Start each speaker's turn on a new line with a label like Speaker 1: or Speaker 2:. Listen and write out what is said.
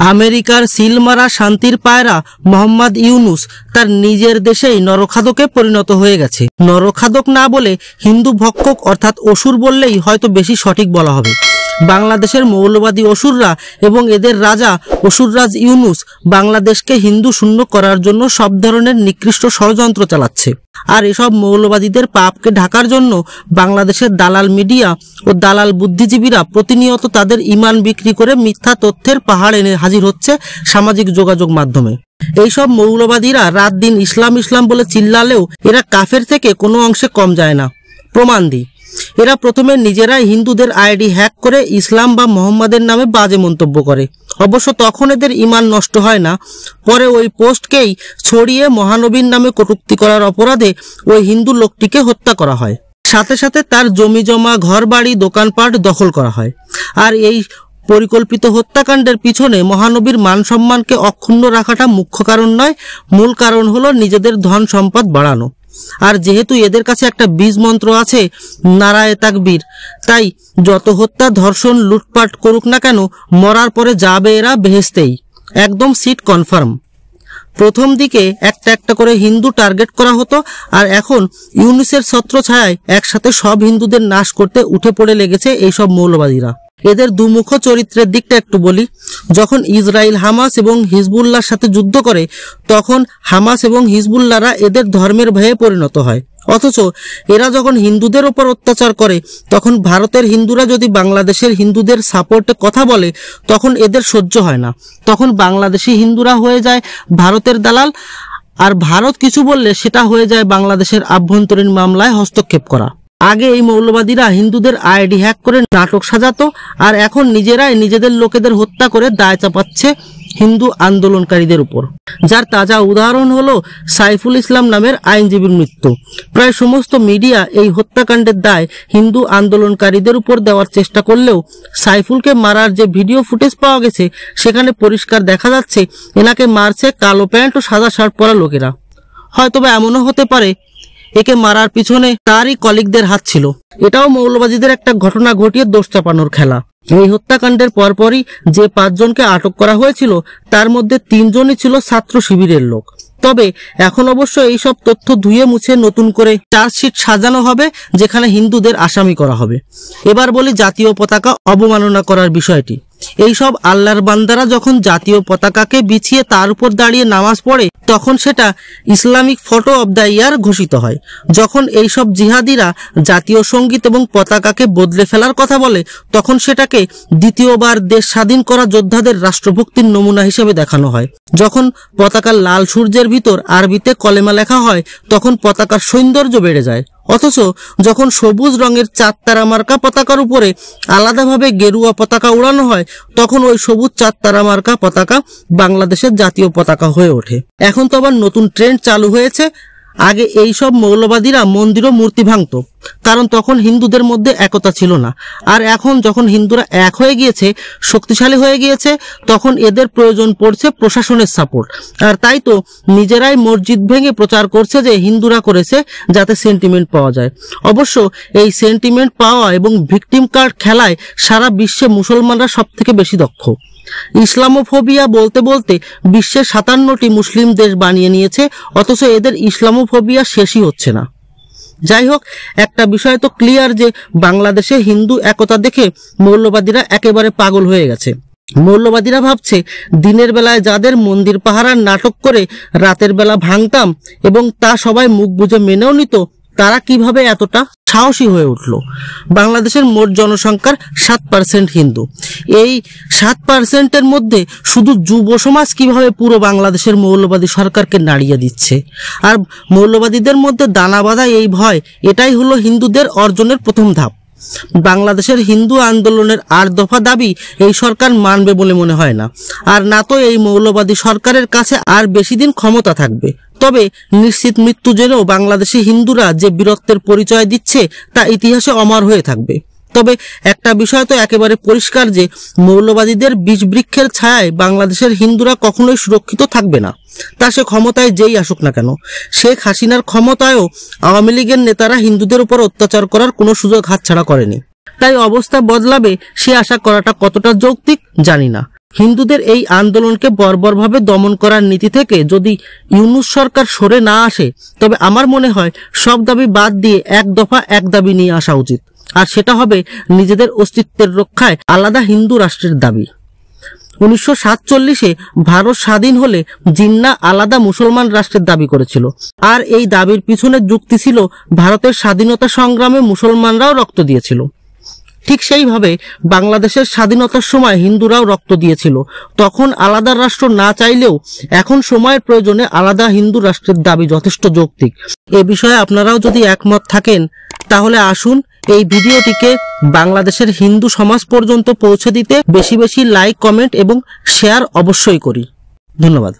Speaker 1: আমেরিকার সিলমারা শান্তির পায়রা মোহাম্মদ ইউনুস তার নিজের দেশেই নরখাদকে পরিণত হয়ে গেছে। নরখাদক না বলে হিন্দু ভক্ষক অর্থাৎ অসুর বললেই হয়তো বেশি সঠিক বলা হবে। বাংলাদেশের মৌলবাদী অসুররা এবং এদের রাজা অসুররাজ ইউনুস বাংলাদেশকে হিন্দু শূন্য করার জন্য সব ধরনের নিকৃষ্ট ষড়যন্ত্র চালাচ্ছে। আর এসব মৌলবাদীদের পাপকে ঢাকার জন্য বাংলাদেশের দালাল মিডিয়া ও দালাল বুদ্ধিজীবীরা প্রতিনিয়ত তাদের ঈমান বিক্রি করে মিথ্যা তথ্যের পাহাড় এনে হাজির হচ্ছে সামাজিক যোগাযোগ মাধ্যমে। এইসব মৌলবাদীরা রাত দিন ইসলাম ইসলাম বলে চিল্লালেও এরা কাফের থেকে কোনো অংশে কম যায় না। প্রমাণ দিই, এরা প্রথমে নিজেরাই হিন্দুদের আইডি হ্যাক করে ইসলাম বা মোহাম্মদের নামে বাজে মন্তব্য করে। অবশ্য তখন এদের ঈমান নষ্ট হয় না, পরে ওই পোস্টকেই ছড়িয়ে মহানবীর নামে কটূক্তি করার অপরাধে ওই হিন্দু লোকটিকে হত্যা করা হয়। সাথে সাথে তার জমি জমা, ঘর বাড়ি, দোকানপাট দখল করা হয়। আর এই পরিকল্পিত হত্যাকাণ্ডের পিছনে মহানবীর মান সম্মানকে অক্ষুণ্ণ রাখাটা মুখ্য কারণ নয়, মূল কারণ হলো নিজেদের ধন সম্পদ বাড়ানো। আর যেহেতু এদের কাছে একটা বীজ মন্ত্র আছে, নারায়ে তাকবীর, তাই যত হত্যা, ধর্ষণ, লুটপাট করুক না কেন মরার পরে যাবে এরা বেহেশতেই, একদম সিট কনফার্ম। প্রথম দিকে একটা একটা করে হিন্দু টার্গেট করা হতো, আর এখন ইউনুসের ছত্রছায়ায় একসাথে সব হিন্দুদের নাশ করতে উঠে পড়ে লেগেছে এইসব মৌলবাদীরা। এদের দুমুখ চরিত্রের দিকটা একটু বলি। যখন ইসরায়েল হামাস এবং হিজবুল্লাহর সাথে যুদ্ধ করে তখন হামাস এবং হিজবুল্লাহরা এদের ধর্মের ভয়ে পরিণত হয়। অথচ এরা যখন হিন্দুদের ওপর অত্যাচার করে তখন ভারতের হিন্দুরা যদি বাংলাদেশের হিন্দুদের সাপোর্টে কথা বলে তখন এদের সহ্য হয় না। তখন বাংলাদেশি হিন্দুরা হয়ে যায় ভারতের দালাল, আর ভারত কিছু বললে সেটা হয়ে যায় বাংলাদেশের আভ্যন্তরীণ মামলায় হস্তক্ষেপ করা। আগে এই মৌলবাদীরা হিন্দুদের আইডি হ্যাক করে নাটক সাজাতো, আর এখন নিজেরাই নিজেদের লোকেদের হত্যা করে দায় চাপাচ্ছে হিন্দু আন্দোলনকারীদের উপর। যার তাজা উদাহরণ হলো সাইফুল ইসলাম নামের আইনজীবীর মৃত্যু। প্রায় সমস্ত মিডিয়া এই হত্যাকাণ্ডের দায় হিন্দু আন্দোলনকারীদের উপর দেওয়ার চেষ্টা করলেও সাইফুলকে মারার যে ভিডিও ফুটেজ পাওয়া গেছে সেখানে পরিষ্কার দেখা যাচ্ছে এনাকে মারছে কালো প্যান্ট ও সাদা শার্ট পরা লোকেরা। হয়তোবা এমনও হতে পারে একে মারার পিছনে তারই কলিগদের হাত ছিল। এটাও মৌলবাদীদের একটা ঘটনা ঘটিয়ে দোষ চাপানোর খেলা। এই হত্যাকাণ্ডের পরপরই যে 5 জনকে আটক করা হয়েছিল তার মধ্যে 3 জনই ছিল ছাত্র শিবিরের লোক। তবে এখন অবশ্য এইসব তথ্য ধুয়ে মুছে নতুন করে চার্জশিট সাজানো হবে, যেখানে হিন্দুদের আসামি করা হবে। এবার বলি জাতীয় পতাকা অবমাননা করার বিষয়টি। এইসব আল্লাহর বান্দারা যখন জাতীয় পতাকাকে বিছিয়ে তার উপর দাঁড়িয়ে নামাজ পড়ে তখন সেটা Islamic photo of the year ঘোষিত হয়। যখন এইসব জিহাদিরা জাতীয় সঙ্গীত এবং পতাকাকে বদলে ফেলার কথা বলে তখন সেটাকে দ্বিতীয়বার দেশ স্বাধীন করা যোদ্ধাদের রাষ্ট্রভক্তির নমুনা হিসেবে দেখানো হয়। যখন পতাকার লাল সূর্যের ভিতর আরবিতে কলেমা লেখা হয় তখন পতাকার সৌন্দর্য বেড়ে যায়। অথচ যখন সবুজ রঙের 4 তারা মার্কা পতাকার উপরে আলাদাভাবে গেরুয়া পতাকা উড়ানো হয় তখন ওই সবুজ 4 তারা মার্কা পতাকা বাংলাদেশের জাতীয় পতাকা হয়ে ওঠে। এখন তো আবার নতুন ট্রেন্ড চালু হয়েছে। আগে এই সব মৌলবাদীরা মন্দির ও মূর্তি ভাঙত, কারণ তখন হিন্দুদের মধ্যে একতা ছিল না। আর এখন যখন হিন্দুরা এক হয়ে গিয়েছে, শক্তিশালী হয়ে গিয়েছে, তখন এদের প্রয়োজন পড়ছে প্রশাসনের সাপোর্ট। আর তাই তো নিজেরাই মসজিদ ভেঙে প্রচার করছে যে হিন্দুরা করেছে, যাতে সেন্টিমেন্ট পাওয়া যায়। অবশ্য এই সেন্টিমেন্ট পাওয়া এবং ভিকটিম কার্ড খেলায় সারা বিশ্বে মুসলমানরা সব থেকে বেশি দক্ষ। ইসলামোফোবিয়া বলতে বলতে বিশ্বের 57টি মুসলিম দেশ বানিয়ে নিয়েছে, অথচ এদের ইসলামোফোবিয়া শেষই হচ্ছে না। যাই হোক, একটা বিষয় তো ক্লিয়ার যে বাংলাদেশে হিন্দু একতা দেখে মৌলবাদীরা একেবারে পাগল হয়ে গেছে। মৌলবাদীরা ভাবছে দিনের বেলায় যাদের মন্দির পাহারার নাটক করে রাতের বেলা ভাঙতাম এবং তা সবাই মুখ বুজে মেনেও নিত, তারা কিভাবে এতটা সাহসী হয়ে উঠল। বাংলাদেশের মোট জনসংখ্যার 7% হিন্দু। এই 7%-এর মধ্যে শুধু যুব সমাজ কিভাবে পুরো বাংলাদেশের মৌলবাদী সরকারকে নাড়িয়ে দিচ্ছে। আর মৌলবাদীদের মধ্যে দানা বাঁধা এই ভয়, এটাই হলো হিন্দুদের অর্জনের প্রথম ধাপ। বাংলাদেশের হিন্দু আন্দোলনের 8 দফা দাবি এই সরকার মানবে বলে মনে হয় না। আর না তো এই মৌলবাদী সরকারের কাছে আর বেশি দিন ক্ষমতা থাকবে। তবে নিশ্চিত মৃত্যু জেনেও বাংলাদেশি হিন্দুরা যে বীরত্বের পরিচয় দিচ্ছে তা ইতিহাসে অমর হয়ে থাকবে। তবে একটা বিষয় তো একেবারে পরিষ্কার যে মৌলবাদীদের বীজ বৃক্ষের ছায়ায় বাংলাদেশের হিন্দুরা কখনোই সুরক্ষিত থাকবে না। তা সে ক্ষমতায় যেই আসুক না কেন। শেখ হাসিনার ক্ষমতায়ও আওয়ামী লীগের নেতারা হিন্দুদের উপর অত্যাচার করার কোনো সুযোগ হাতছাড়া করেনি। তাই অবস্থা বদলাবে সে আশা করাটা কতটা যৌক্তিক জানি না। হিন্দুদের এই আন্দোলনকে বর্বরভাবে দমন করার নীতি থেকে যদি ইউনূস সরকার সরে না আসে, তবে আমার মনে হয় সব দাবি বাদ দিয়ে এক দফা এক দাবি নিয়ে আসা উচিত, আর সেটা হবে নিজেদের অস্তিত্বের রক্ষায় আলাদা হিন্দু রাষ্ট্রের দাবি। 1947-এ ভারত স্বাধীন হলে জিন্না আলাদা মুসলমান রাষ্ট্রের দাবি করেছিল, আর এই দাবির পিছনে যুক্তি ছিল ভারতের স্বাধীনতা সংগ্রামে মুসলমানরাও রক্ত দিয়েছিল। ঠিক সেইভাবে বাংলাদেশের স্বাধীনতার সময় হিন্দুরাও রক্ত দিয়েছিল। তখন আলাদা রাষ্ট্র না চাইলেও এখন সময়ের প্রয়োজনে আলাদা হিন্দু রাষ্ট্রের দাবি যথেষ্ট যৌক্তিক। এ বিষয়ে আপনারাও যদি একমত থাকেন, তাহলে আসুন এই ভিডিওটিকে বাংলাদেশের হিন্দু সমাজ পর্যন্ত পৌঁছে দিতে বেশি বেশি লাইক, কমেন্ট এবং শেয়ার অবশ্যই করি। ধন্যবাদ।